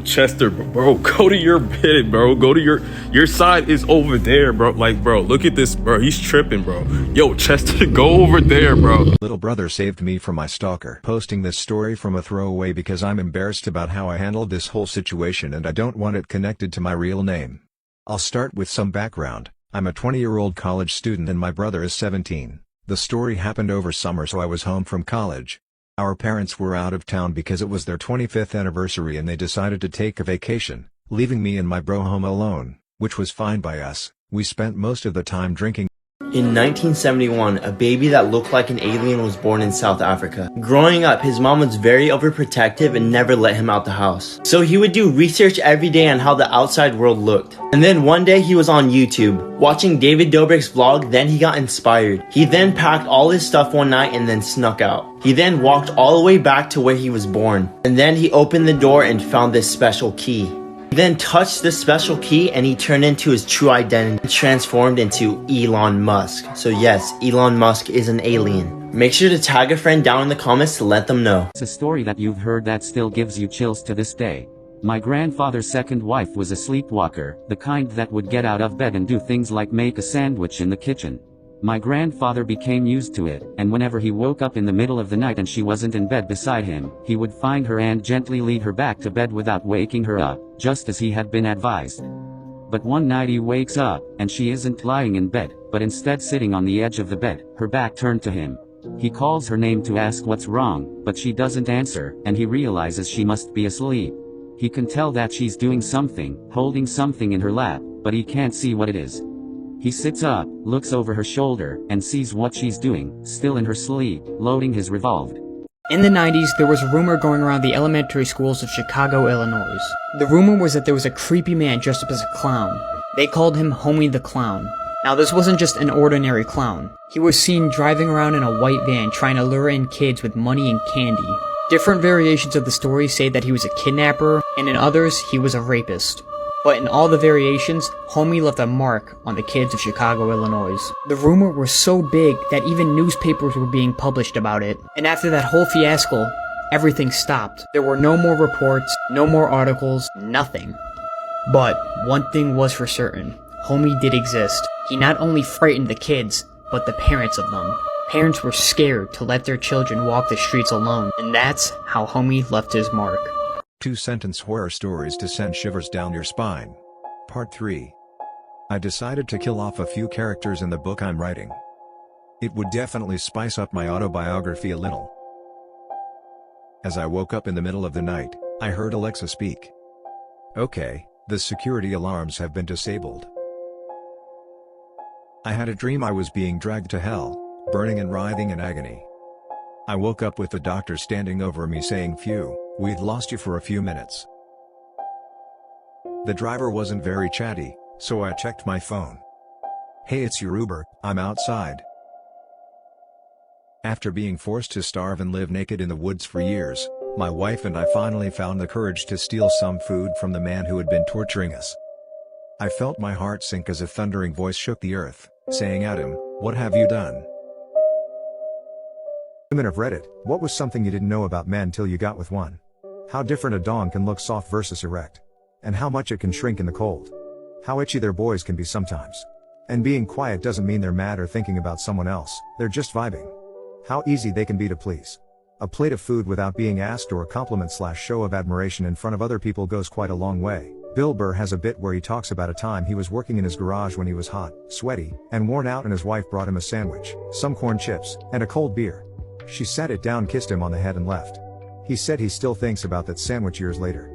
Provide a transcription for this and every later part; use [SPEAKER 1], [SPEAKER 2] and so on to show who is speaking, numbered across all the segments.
[SPEAKER 1] Chester, bro, go to your bed, bro. Go to your side is over there, bro. Like, bro, look at this, bro. He's tripping, bro. Yo, Chester, go over there, bro.
[SPEAKER 2] Little brother saved me from my stalker. Posting this story from a throwaway because I'm embarrassed about how I handled this whole situation and I don't want it connected to my real name. I'll start with some background. I'm a 20-year-old college student and my brother is 17. The story happened over summer, so I was home from college. Our parents were out of town because it was their 25th anniversary and they decided to take a vacation, leaving me and my bro home alone, which was fine by us. We spent most of the time drinking.
[SPEAKER 3] In 1971, a baby that looked like an alien was born in South Africa. Growing up, his mom was very overprotective and never let him out the house. So he would do research every day on how the outside world looked. And then one day he was on YouTube, watching David Dobrik's vlog, then he got inspired. He then packed all his stuff one night and then snuck out. He then walked all the way back to where he was born. And then he opened the door and found this special key. He then touched this special key and he turned into his true identity, transformed into Elon Musk. So yes, Elon Musk is an alien. Make sure to tag a friend down in the comments to let them know.
[SPEAKER 4] It's a story that you've heard that still gives you chills to this day. My grandfather's second wife was a sleepwalker, the kind that would get out of bed and do things like make a sandwich in the kitchen. My grandfather became used to it, and whenever he woke up in the middle of the night and she wasn't in bed beside him, he would find her and gently lead her back to bed without waking her up, just as he had been advised. But one night he wakes up, and she isn't lying in bed, but instead sitting on the edge of the bed, her back turned to him. He calls her name to ask what's wrong, but she doesn't answer, and he realizes she must be asleep. He can tell that she's doing something, holding something in her lap, but he can't see what it is. He sits up, looks over her shoulder, and sees what she's doing, still in her sleep, loading his revolver.
[SPEAKER 5] In the 90s, there was a rumor going around the elementary schools of Chicago, Illinois. The rumor was that there was a creepy man dressed up as a clown. They called him Homie the Clown. Now, this wasn't just an ordinary clown. He was seen driving around in a white van trying to lure in kids with money and candy. Different variations of the story say that he was a kidnapper, and in others, he was a rapist. But in all the variations, Homie left a mark on the kids of Chicago, Illinois. The rumor was so big that even newspapers were being published about it. And after that whole fiasco, everything stopped. There were no more reports, no more articles, nothing. But one thing was for certain, Homie did exist. He not only frightened the kids, but the parents of them. Parents were scared to let their children walk the streets alone, and that's how Homie left his mark.
[SPEAKER 2] 2-sentence horror stories to send shivers down your spine. Part 3. I decided to kill off a few characters in the book I'm writing. It would definitely spice up my autobiography a little. As I woke up in the middle of the night, I heard Alexa speak. Okay, the security alarms have been disabled. I had a dream I was being dragged to hell, burning and writhing in agony. I woke up with the doctor standing over me saying, "Phew, we'd lost you for a few minutes." The driver wasn't very chatty, so I checked my phone. "Hey, it's your Uber, I'm outside." After being forced to starve and live naked in the woods for years, my wife and I finally found the courage to steal some food from the man who had been torturing us. I felt my heart sink as a thundering voice shook the earth, saying, "Adam, what have you done?"
[SPEAKER 6] Women of Reddit, what was something you didn't know about men till you got with one? How different a dong can look soft versus erect. And how much it can shrink in the cold. How itchy their boys can be sometimes. And being quiet doesn't mean they're mad or thinking about someone else, they're just vibing. How easy they can be to please. A plate of food without being asked or a compliment/show of admiration in front of other people goes quite a long way. Bill Burr has a bit where he talks about a time he was working in his garage when he was hot, sweaty, and worn out and his wife brought him a sandwich, some corn chips, and a cold beer. She sat it down, kissed him on the head and left. He said he still thinks about that sandwich years later.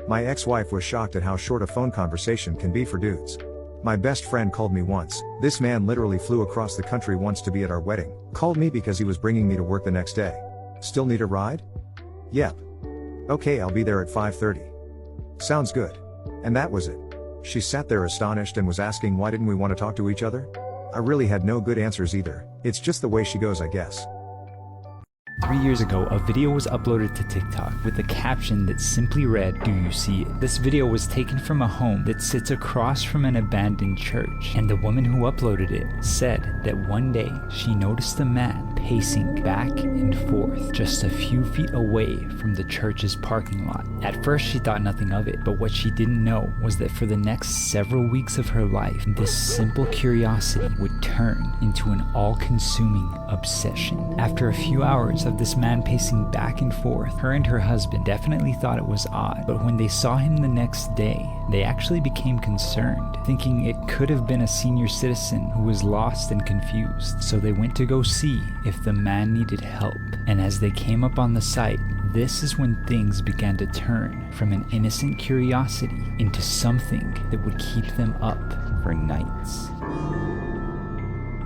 [SPEAKER 6] My ex-wife was shocked at how short a phone conversation can be for dudes. My best friend called me once. This man literally flew across the country once to be at our wedding. Called me because he was bringing me to work the next day. Still need a ride? Yep. Okay, I'll be there at 5:30. Sounds good. And that was it. She sat there astonished and was asking why didn't we want to talk to each other? I really had no good answers either. It's just the way she goes, I guess.
[SPEAKER 7] 3 years ago, a video was uploaded to TikTok with a caption that simply read, "Do you see it?" This video was taken from a home that sits across from an abandoned church, and the woman who uploaded it said that one day she noticed a man pacing back and forth just a few feet away from the church's parking lot. At first she thought nothing of it, but what she didn't know was that for the next several weeks of her life, this simple curiosity would turn into an all-consuming obsession. After a few hours of this man pacing back and forth, her and her husband definitely thought it was odd, but when they saw him the next day, they actually became concerned, thinking it could have been a senior citizen who was lost and confused. So they went to go see if the man needed help, and as they came up on the site, this is when things began to turn from an innocent curiosity into something that would keep them up for nights.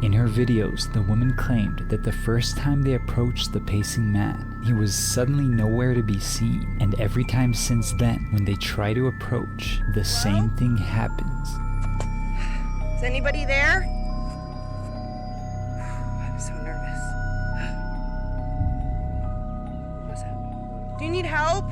[SPEAKER 7] In her videos, the woman claimed that the first time they approached the pacing man, he was suddenly nowhere to be seen, and every time since then, when they try to approach, the same thing happens.
[SPEAKER 8] Is anybody there? I'm so nervous. What's up? Do you need help?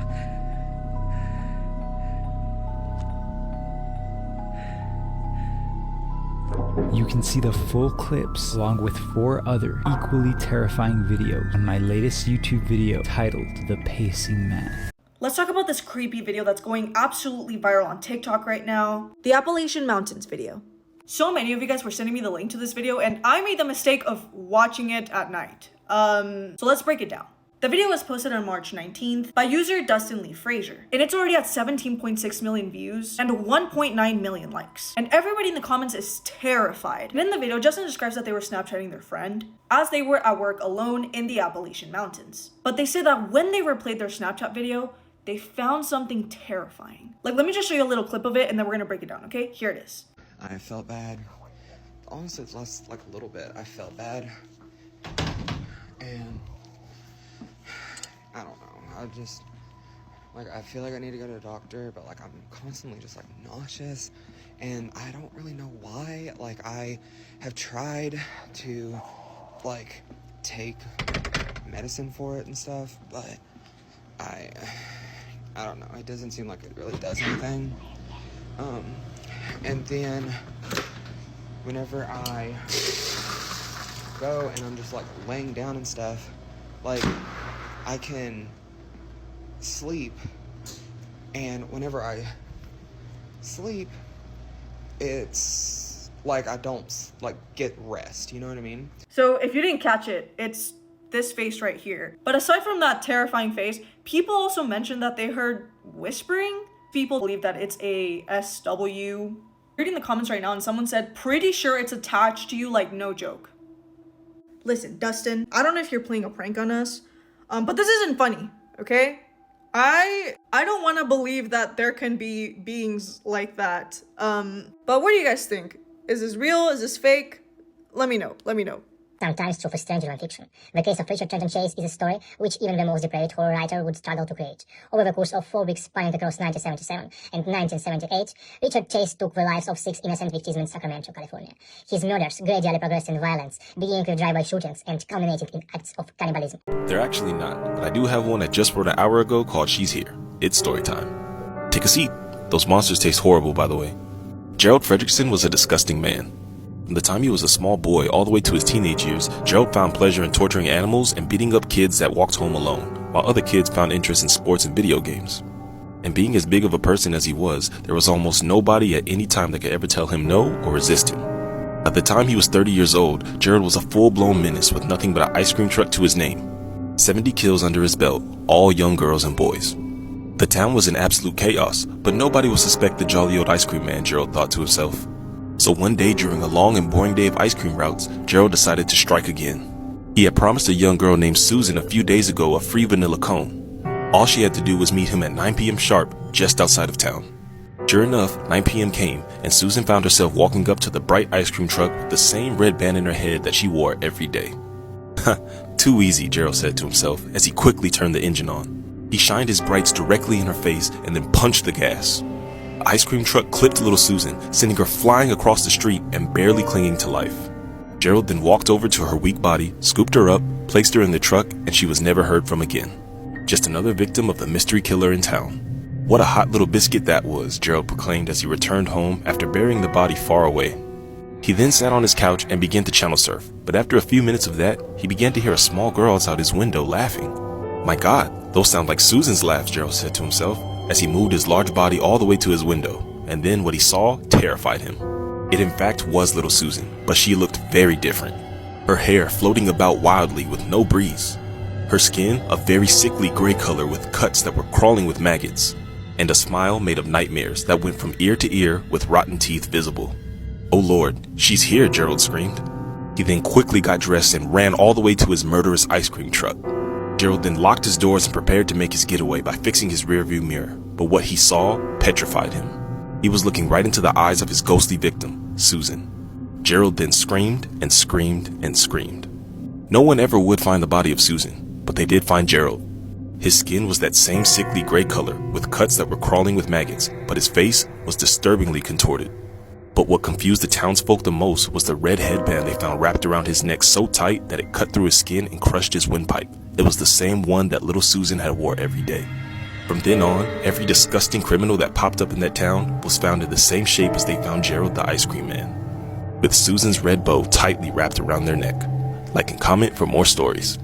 [SPEAKER 7] You can see the full clips along with 4 other equally terrifying videos on my latest YouTube video titled The Pacing Man.
[SPEAKER 9] Let's talk about this creepy video that's going absolutely viral on TikTok right now. The Appalachian Mountains video. So many of you guys were sending me the link to this video and I made the mistake of watching it at night. So let's break it down. The video was posted on March 19th by user Dustin Lee Frazier, and it's already at 17.6 million views and 1.9 million likes. And everybody in the comments is terrified. And in the video, Justin describes that they were Snapchatting their friend as they were at work alone in the Appalachian Mountains. But they say that when they replayed their Snapchat video, they found something terrifying. Like, let me just show you a little clip of it and then we're gonna break it down, okay? Here it is.
[SPEAKER 10] I felt bad. Honestly, it's less like a little bit. I felt bad. And I don't know. I just, like, I feel like I need to go to a doctor, but like I'm constantly just like nauseous and I don't really know why. Like, I have tried to like take medicine for it and stuff, but I don't know. It doesn't seem like it really does anything. And then whenever I go and I'm just like laying down and stuff, like I can sleep, and whenever I sleep, it's like I don't like get rest, you know what I mean?
[SPEAKER 9] So if you didn't catch it, it's this face right here. But aside from that terrifying face, people also mentioned that they heard whispering. People believe that it's a SW. Reading the comments right now and someone said, pretty sure it's attached to you, like no joke. Listen, Dustin, I don't know if you're playing a prank on us, but this isn't funny, okay? I don't want to believe that there can be beings like that. But what do you guys think? Is this real? Is this fake? Let me know.
[SPEAKER 11] Sometimes truth is stranger than fiction. The case of Richard Trenton Chase is a story which even the most depraved horror writer would struggle to create. Over the course of 4 weeks spanning across 1977 and 1978, Richard Chase took the lives of 6 innocent victims in Sacramento, California. His murders gradually progressed in violence, beginning with drive-by shootings and culminating in acts of cannibalism.
[SPEAKER 1] They're actually not, but I do have one that just wrote an hour ago called She's Here. It's story time. Take a seat. Those monsters taste horrible, by the way. Gerald Fredrickson was a disgusting man. From the time he was a small boy all the way to his teenage years, Gerald found pleasure in torturing animals and beating up kids that walked home alone, while other kids found interest in sports and video games. And being as big of a person as he was, there was almost nobody at any time that could ever tell him no or resist him. At the time he was 30 years old, Gerald was a full-blown menace with nothing but an ice cream truck to his name. 70 kills under his belt, all young girls and boys. The town was in absolute chaos, but nobody would suspect the jolly old ice cream man, Gerald thought to himself. So one day during a long and boring day of ice cream routes, Gerald decided to strike again. He had promised a young girl named Susan a few days ago a free vanilla cone. All she had to do was meet him at 9 p.m. sharp, just outside of town. Sure enough, 9 p.m. came, and Susan found herself walking up to the bright ice cream truck with the same red band in her head that she wore every day. Too easy, Gerald said to himself as he quickly turned the engine on. He shined his brights directly in her face and then punched the gas. The ice cream truck clipped little Susan, sending her flying across the street and barely clinging to life. Gerald then walked over to her weak body, scooped her up, placed her in the truck, and she was never heard from again. Just another victim of the mystery killer in town. What a hot little biscuit that was, Gerald proclaimed as he returned home after burying the body far away. He then sat on his couch and began to channel surf, but after a few minutes of that, he began to hear a small girl outside his window laughing. My God, those sound like Susan's laughs, Gerald said to himself, as he moved his large body all the way to his window, and then what he saw terrified him. It in fact was little Susan, but she looked very different. Her hair floating about wildly with no breeze. Her skin a very sickly gray color with cuts that were crawling with maggots, and a smile made of nightmares that went from ear to ear with rotten teeth visible. Oh Lord, she's here, Gerald screamed. He then quickly got dressed and ran all the way to his murderous ice cream truck. Gerald then locked his doors and prepared to make his getaway by fixing his rearview mirror, but what he saw petrified him. He was looking right into the eyes of his ghostly victim, Susan. Gerald then screamed and screamed and screamed. No one ever would find the body of Susan, but they did find Gerald. His skin was that same sickly gray color with cuts that were crawling with maggots, but his face was disturbingly contorted. But what confused the townsfolk the most was the red headband they found wrapped around his neck so tight that it cut through his skin and crushed his windpipe. It was the same one that little Susan had wore every day. From then on, every disgusting criminal that popped up in that town was found in the same shape as they found Gerald the ice cream man, with Susan's red bow tightly wrapped around their neck. Like and comment for more stories.